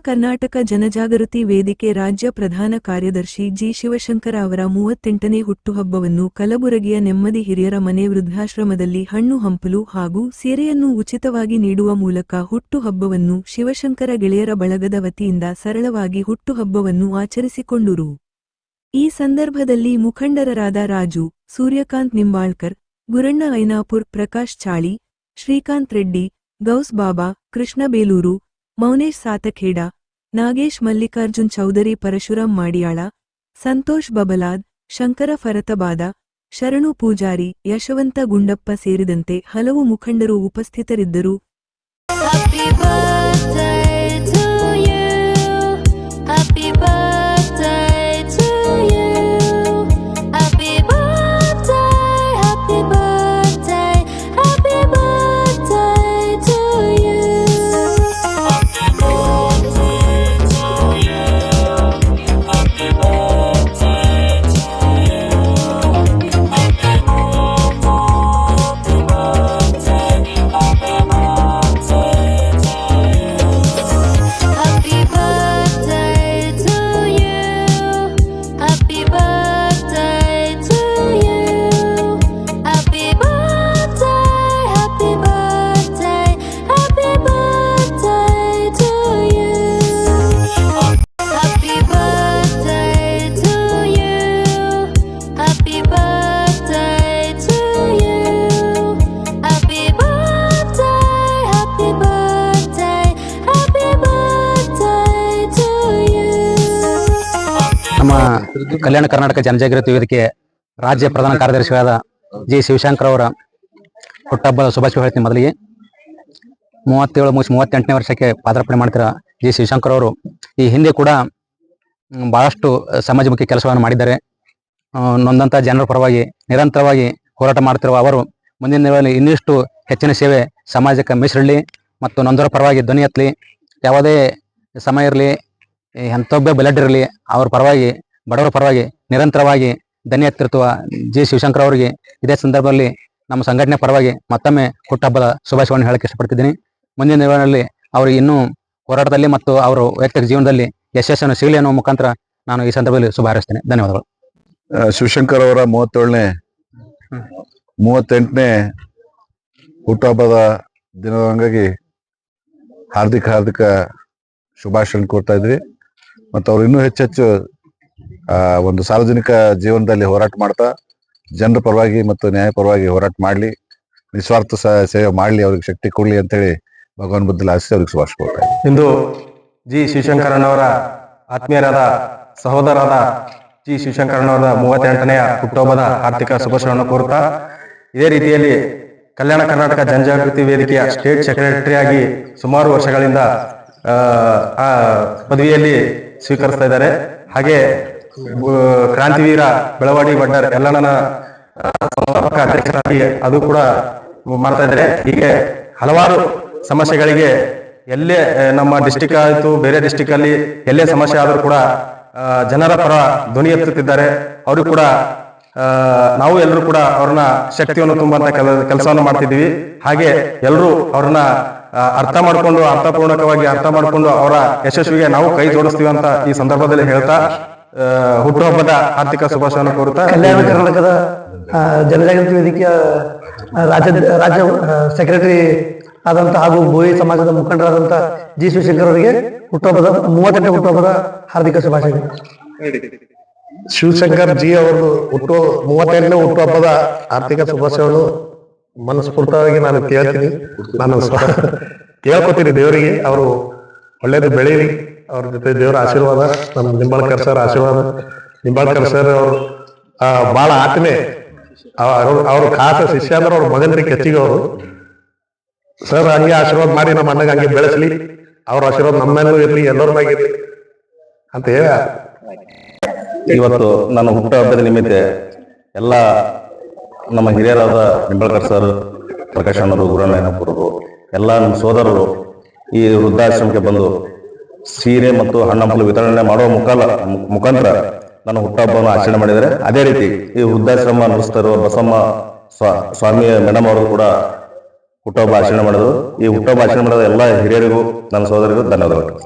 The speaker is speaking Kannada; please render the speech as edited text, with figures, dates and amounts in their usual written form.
ಕರ್ನಾಟಕ ಜನಜಾಗೃತಿ ವೇದಿಕೆ ರಾಜ್ಯ ಪ್ರಧಾನ ಕಾರ್ಯದರ್ಶಿ ಜಿ ಶಿವಶಂಕರ ಅವರ 38ನೇ ಹುಟ್ಟುಹಬ್ಬವನ್ನು ಕಲಬುರಗಿಯ ನೆಮ್ಮದಿ ಹಿರಿಯರ ಮನೆ ವೃದ್ಧಾಶ್ರಮದಲ್ಲಿ ಹಣ್ಣು ಹಂಪಲು ಹಾಗೂ ಸೀರೆಯನ್ನು ಉಚಿತವಾಗಿ ನೀಡುವ ಮೂಲಕ ಹುಟ್ಟುಹಬ್ಬವನ್ನು ಶಿವಶಂಕರ ಗೆಳೆಯರ ಬಳಗದ ವತಿಯಿಂದ ಸರಳವಾಗಿ ಹುಟ್ಟುಹಬ್ಬವನ್ನು ಆಚರಿಸಿಕೊಂಡರು. ಈ ಸಂದರ್ಭದಲ್ಲಿ ಮುಖಂಡರಾದ ರಾಜು, ಸೂರ್ಯಕಾಂತ್ ನಿಂಬಾಳ್ಕರ್, ಗುರಣ್ಣ ಐನಾಪುರ್, ಪ್ರಕಾಶ್ ಚಾಳಿ, ಶ್ರೀಕಾಂತ್ ರೆಡ್ಡಿ, ಗೌಸ್ ಬಾಬಾ, ಕೃಷ್ಣ ಬೇಲೂರು, ಮೌನೇಶ್ ಸಾತಖೇಡ, ನಾಗೇಶ್ ಮಲ್ಲಿಕಾರ್ಜುನ್ ಚೌಧರಿ, ಪರಶುರಾಮ್ ಮಾಡಿಯಾಳ, ಸಂತೋಷ್ ಬಬಲಾದ್, ಶಂಕರ ಫರತಬಾದ, ಶರಣು ಪೂಜಾರಿ, ಯಶವಂತ ಗುಂಡಪ್ಪ ಸೇರಿದಂತೆ ಹಲವು ಮುಖಂಡರು ಉಪಸ್ಥಿತರಿದ್ದರು. ನಮ್ಮ ಕಲ್ಯಾಣ ಕರ್ನಾಟಕ ಜನಜಾಗೃತಿ ವೇದಿಕೆ ರಾಜ್ಯ ಪ್ರಧಾನ ಕಾರ್ಯದರ್ಶಿಯಾದ ಜಿ ಶಿವಶಂಕರ್ ಅವರ ಹುಟ್ಟಹಬ್ಬದ ಶುಭಾಶಯ ಹೇಳ್ತೀನಿ. ಮೊದಲಿಗೆ 37 ಮುಗಿಸಿ 38ನೇ ವರ್ಷಕ್ಕೆ ಪಾದಾರ್ಪಣೆ ಮಾಡ್ತಿರೋ ಜಿ ಶಿವಶಂಕರ್ ಅವರು ಈ ಹಿಂದೆ ಕೂಡ ಬಹಳಷ್ಟು ಸಮಾಜಮುಖಿ ಕೆಲಸವನ್ನು ಮಾಡಿದ್ದಾರೆ. ನೊಂದಂತ ಜನರ ಪರವಾಗಿ ನಿರಂತರವಾಗಿ ಹೋರಾಟ ಮಾಡ್ತಿರುವ ಅವರು ಮುಂದಿನ ದಿನಗಳಲ್ಲಿ ಇನ್ನಿಷ್ಟು ಹೆಚ್ಚಿನ ಸೇವೆ ಸಮಾಜಕ್ಕೆ ಮೀಸಲಿರಲಿ ಮತ್ತು ನೊಂದರ ಪರವಾಗಿ ಧ್ವನಿ ಎತ್ತಲಿ. ಯಾವುದೇ ಸಮಯ ಇರಲಿ, ಎಂಥೊಬ್ಬೆ ಬಲಡ್ಡಿರಲಿ, ಅವ್ರ ಪರವಾಗಿ ಬಡವರ ಪರವಾಗಿ ನಿರಂತರವಾಗಿ ಧ್ವನಿ ಎತ್ತಿರುವ ಜಿ ಶಿವಶಂಕರ್ ಅವರಿಗೆ ಇದೇ ಸಂದರ್ಭದಲ್ಲಿ ನಮ್ಮ ಸಂಘಟನೆ ಪರವಾಗಿ ಮತ್ತೊಮ್ಮೆ ಹುಟ್ಟಹಬ್ಬದ ಶುಭಾಶಯವನ್ನು ಹೇಳಕ್ಕೆ ಇಷ್ಟಪಡ್ತಿದ್ದೀನಿ. ಮುಂದಿನ ದಿನಗಳಲ್ಲಿ ಅವರಿಗೆ ಇನ್ನೂ ಹೋರಾಟದಲ್ಲಿ ಮತ್ತು ಅವರ ವೈಯಕ್ತಿಕ ಜೀವನದಲ್ಲಿ ಯಶಸ್ಸನ್ನು ಸಿಗಲಿ ಅನ್ನುವ ಮುಖಾಂತರ ನಾನು ಈ ಸಂದರ್ಭದಲ್ಲಿ ಶುಭ ಹಾರೈಸ್ತೇನೆ. ಧನ್ಯವಾದಗಳು. ಶಿವಶಂಕರ್ ಅವರ 38ನೇ ಹುಟ್ಟುಹಬ್ಬದ ದಿನದ ಹಂಗಾಗಿ ಹಾರ್ದಿಕ ಶುಭಾಶಯ ಕೋರ್ತಾ ಇದ್ವಿ. ಮತ್ತು ಅವ್ರು ಇನ್ನೂ ಹೆಚ್ಚೆಚ್ಚು ಒಂದು ಸಾರ್ವಜನಿಕ ಜೀವನದಲ್ಲಿ ಹೋರಾಟ ಮಾಡ್ತಾ ಜನರ ಪರವಾಗಿ ಮತ್ತು ನ್ಯಾಯ ಪರವಾಗಿ ಹೋರಾಟ ಮಾಡಲಿ, ನಿಸ್ವಾರ್ಥ ಸೇವೆ ಮಾಡಲಿ, ಅವ್ರಿಗೆ ಶಕ್ತಿ ಕೊಡ್ಲಿ ಅಂತೇಳಿ ಭಗವಾನ್ ಬುದ್ಧಲ್ಲಿ ಆಶಿಸಿ ಅವ್ರಿಗೆ ಶುಭಾಶಯ ಕೋರ್ತಾ ಇದ್ವಿ. ಇಂದು ಜಿ ಶಿವಶಂಕರನವರ ಆತ್ಮೀಯರಾದ ಸಹೋದರಾದ ಜಿ ಶಿವಶಂಕರನವರ 38ನೇ ಹುಟ್ಟುಹಬ್ಬದ ಆರ್ಥಿಕ ಶುಭಾಶಯವನ್ನು ಕೋರುತ್ತಾ, ಇದೇ ರೀತಿಯಲ್ಲಿ ಕಲ್ಯಾಣ ಕರ್ನಾಟಕ ಜನಜಾಗೃತಿ ವೇದಿಕೆಯ ಸ್ಟೇಟ್ ಸೆಕ್ರೆಟರಿಯಾಗಿ ಸುಮಾರು ವರ್ಷಗಳಿಂದ ಪದವಿಯಲ್ಲಿ ಸ್ವೀಕರಿಸ್ತಾ ಇದ್ದಾರೆ. ಹಾಗೆ ಕ್ರಾಂತಿವೀರ ಬೆಳವಾಡಿ ಬಡ್ಡರ್ ಎಲ್ಲಣ್ಣನ ಅಧ್ಯಕ್ಷರಾಗಿ ಅದು ಕೂಡ ಮಾಡ್ತಾ ಇದ್ದಾರೆ. ಹೀಗೆ ಹಲವಾರು ಸಮಸ್ಯೆಗಳಿಗೆ ಎಲ್ಲೇ ನಮ್ಮ ಡಿಸ್ಟಿಕ್ ಆಯಿತು, ಬೇರೆ ಡಿಸ್ಟಿಕ್ ಅಲ್ಲಿ ಎಲ್ಲೇ ಸಮಸ್ಯೆ ಆದರೂ ಕೂಡ ಜನರ ಪರ ಧ್ವನಿ ಎತ್ತುತ್ತಿದ್ದಾರೆ. ಅವರು ಕೂಡ ನಾವು ಎಲ್ಲರೂ ಕೂಡ ಅವ್ರನ್ನ ಶಕ್ತಿಯನ್ನು ತುಂಬುವಂತ ಕೆಲಸವನ್ನು ಮಾಡ್ತಿದ್ದೀವಿ. ಹಾಗೆ ಎಲ್ಲರೂ ಅವ್ರನ್ನ ಅರ್ಥಪೂರ್ಣಕವಾಗಿ ಅರ್ಥ ಮಾಡಿಕೊಂಡು ಅವರ ಯಶಸ್ವಿಗೆ ನಾವು ಕೈ ಜೋಡಿಸ್ತೀವಿ ಅಂತ ಈ ಸಂದರ್ಭದಲ್ಲಿ ಹೇಳ್ತಾ ಹುಟ್ಟುಹಬ್ಬದ ಆರ್ಥಿಕ ಶುಭಾಶಯವನ್ನು ಕೋರುತ್ತಾ, ಕಲ್ಯಾಣ ಕರ್ನಾಟಕದ ಜನಜಾಗೃತಿ ವೇದಿಕೆಯ ರಾಜ್ಯ ಸೆಕ್ರೆಟರಿ ಆದಂತ ಹಾಗೂ ಬೋಯಿ ಸಮಾಜದ ಮುಖಂಡರಾದಂತ ಜಿ ಶಿವಶಂಕರ್ ಅವರಿಗೆ ಹುಟ್ಟುಹಬ್ಬದ 38ನೇ ಹುಟ್ಟುಹಬ್ಬದ ಹಾರ್ದಿಕ ಶುಭಾಶಯಗಳು. ಶಿವಶಂಕರ್ ಜಿ ಅವರು 38ನೇ ಹುಟ್ಟುಹಬ್ಬದ ಆರ್ಥಿಕ ಶುಭಾಶಯಗಳು ಮನಸ್ಫೂರ್ತವಾಗಿ ನಾನು ಕೇಳ್ತೀನಿ. ನಾನು ಕೇಳ್ಕೊತೀನಿ ದೇವರಿಗೆ ಅವರು ಒಳ್ಳೇದು ಬೆಳೀಲಿ. ಅವ್ರ ಜೊತೆ ದೇವರ ಆಶೀರ್ವಾದ, ನಮ್ಮ ನಿಂಬಾಳ್ಕರ್ ಸರ್ ಆಶೀರ್ವಾದ. ನಿಂಬಾಳ್ಕರ್ ಸರ್ ಅವರು ಬಹಳ ಆತ್ಮೆ, ಅವ್ರ ಖಾಸ ಶಿಷ್ಯ ಅಂದ್ರೆ ಅವ್ರ ಮಗನರಿಗೆ ಹೆಚ್ಚಿಗೆ ಅವರು ಸರ್ ಹಂಗೆ ಆಶೀರ್ವಾದ ಮಾಡಿ ನಮ್ಮ ಅಣ್ಣಗೆ ಹಂಗೆ ಬೆಳೆಸ್ಲಿ, ಅವ್ರ ಆಶೀರ್ವಾದ ನಮ್ಮ ಮೇಲೂ ಇರ್ಲಿ, ಎಲ್ಲರ ಮ್ಯಾಗಿರ್ಲಿ ಅಂತ ಹೇಳಿ ಇವತ್ತು ನನ್ನ ಹುಟ್ಟುಹಬ್ಬದ ನಿಮಿತ್ತ ಎಲ್ಲ ನಮ್ಮ ಹಿರಿಯರಾದ ನಿಂಬಾಳ್ಕರ್ ಸರ್, ಪ್ರಕಾಶ್ ಅಣ್ಣರು, ಗುರಣ್ಣ ಐನಾಪುರರು, ಎಲ್ಲ ನಮ್ಮ ಸೋದರರು ಈ ವೃದ್ಧಾಶ್ರಮಕ್ಕೆ ಬಂದು ಸೀರೆ ಮತ್ತು ಹಣ್ಣಂಪಲು ವಿತರಣೆ ಮಾಡುವ ಮುಖಾಂತರ ನನ್ನ ಹುಟ್ಟುಹಬ್ಬವನ್ನು ಆಚರಣೆ ಮಾಡಿದ್ದಾರೆ. ಅದೇ ರೀತಿ ಈ ವೃದ್ಧಾಶ್ರಮ ನಡೆಸ್ತಾ ಇರುವ ಬಸಮ್ಮ ಸ್ವಾಮಿ ಮೇಡಮ್ ಅವರು ಕೂಡ ಹುಟ್ಟುಹಬ್ಬ ಆಚರಣೆ ಮಾಡಿದ್ರು. ಈ ಹುಟ್ಟುಹಬ್ಬ ಆಚರಣೆ ಮಾಡಿದ ಎಲ್ಲ ಹಿರಿಯರಿಗೂ ನನ್ನ ಸೋದರಿಗೂ ಧನ್ಯವಾದಗಳು.